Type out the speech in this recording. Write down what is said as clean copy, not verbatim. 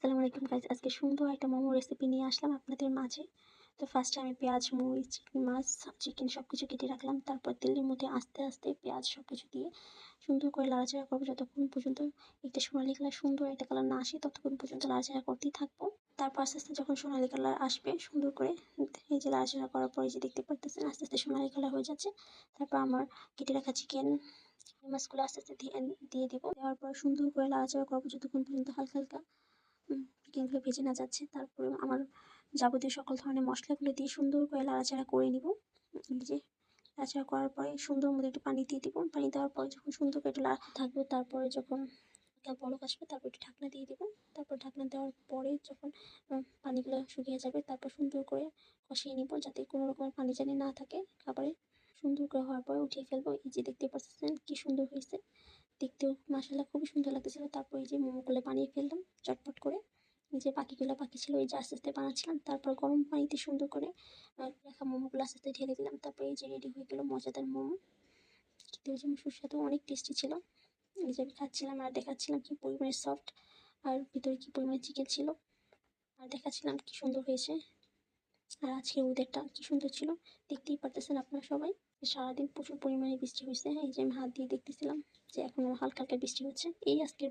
আসসালামু আলাইকুম গাইস, আজকে সুন্দর একটা মোমো রেসিপি নিয়ে আসলাম আপনাদের মাঝে। তো ফার্স্টে আমি পেঁয়াজ, মরিচ, মাছ, চিকেন সবকিছু কেটে রাখলাম। তারপর তেলের মধ্যে আস্তে আস্তে পেঁয়াজ সবকিছু দিয়ে সুন্দর করে নাড়াচাড়া করবো যতক্ষণ পর্যন্ত একটা সোনালি কালার, সুন্দর একটা কালার না আসে ততক্ষণ পর্যন্ত নাড়াচাড়া করতেই থাকবো। তারপর আস্তে আস্তে যখন সোনালি কালার আসবে সুন্দর করে, এই যে নাড়াচাড়া করার পরে যে দেখতে পারতেছেন আস্তে আস্তে সোনালি কালার হয়ে যাচ্ছে। তারপর আমার কেটে রাখা চিকেন মাছগুলো আস্তে আস্তে দিয়ে দিব। দেওয়ার পর সুন্দর করে নাড়াচাড়া করবো যতক্ষণ পর্যন্ত হালকা হালকা চিকেনগুলো ভেজে না যাচ্ছে। তারপরে আমার যাবতীয় সকল ধরনের মশলাগুলো দিয়ে সুন্দর করে নাড়াচাড়া করে নিব। এই যে নাড়াচাড়া করার পরে সুন্দর মতো একটু পানি দিয়ে দিব। পানি দেওয়ার পরে যখন সুন্দর করে একটু থাকবে, তারপরে যখন বলক আসবে তারপর একটু ঢাকনা দিয়ে দিব। তারপর ঢাকনা দেওয়ার পরে যখন পানিগুলো শুকিয়ে যাবে তারপর সুন্দর করে কষিয়ে নিব যাতে কোনো রকমের পানি জানি না থাকে খাবারে। সুন্দর করে হওয়ার পরে উঠিয়ে ফেলবো। এই যে দেখতে পাচ্ছেন কি সুন্দর হয়েছে, দেখতেও মাশাআল্লাহ খুবই সুন্দর লাগতেছিল। তারপর এই যে মোমোগুলো বানিয়ে ফেললাম চটপট করে। এই যে বাকিগুলো বাকি ছিল, এই যে আস্তে আস্তে বানাচ্ছিলাম। তারপর গরম পানিতে সুন্দর করে রাখা মোমোগুলো আস্তে আস্তে ঢেলে দিলাম। তারপর এই যে রেডি হয়ে গেল মজাদার মোমো। খেতেও যেমন সুস্বাদু, অনেক টেস্টি ছিল। এই যে আমি খাচ্ছিলাম আর দেখাচ্ছিলাম কি পরিমাণে সফট, আর ভিতরে কি পরিমাণে চিকেন ছিল, আর দেখাচ্ছিলাম কি সুন্দর হয়েছে। আর আজকে ওয়েদারটা কি সুন্দর ছিল, দেখতেই পারতেছেন আপনারা সবাই। সারাদিন প্রচুর পরিমাণে বৃষ্টি হয়েছে। এই যে আমি হাত দিয়ে দেখতেছিলাম যে এখনো হালকা হালকা বৃষ্টি হচ্ছে। এই আজকের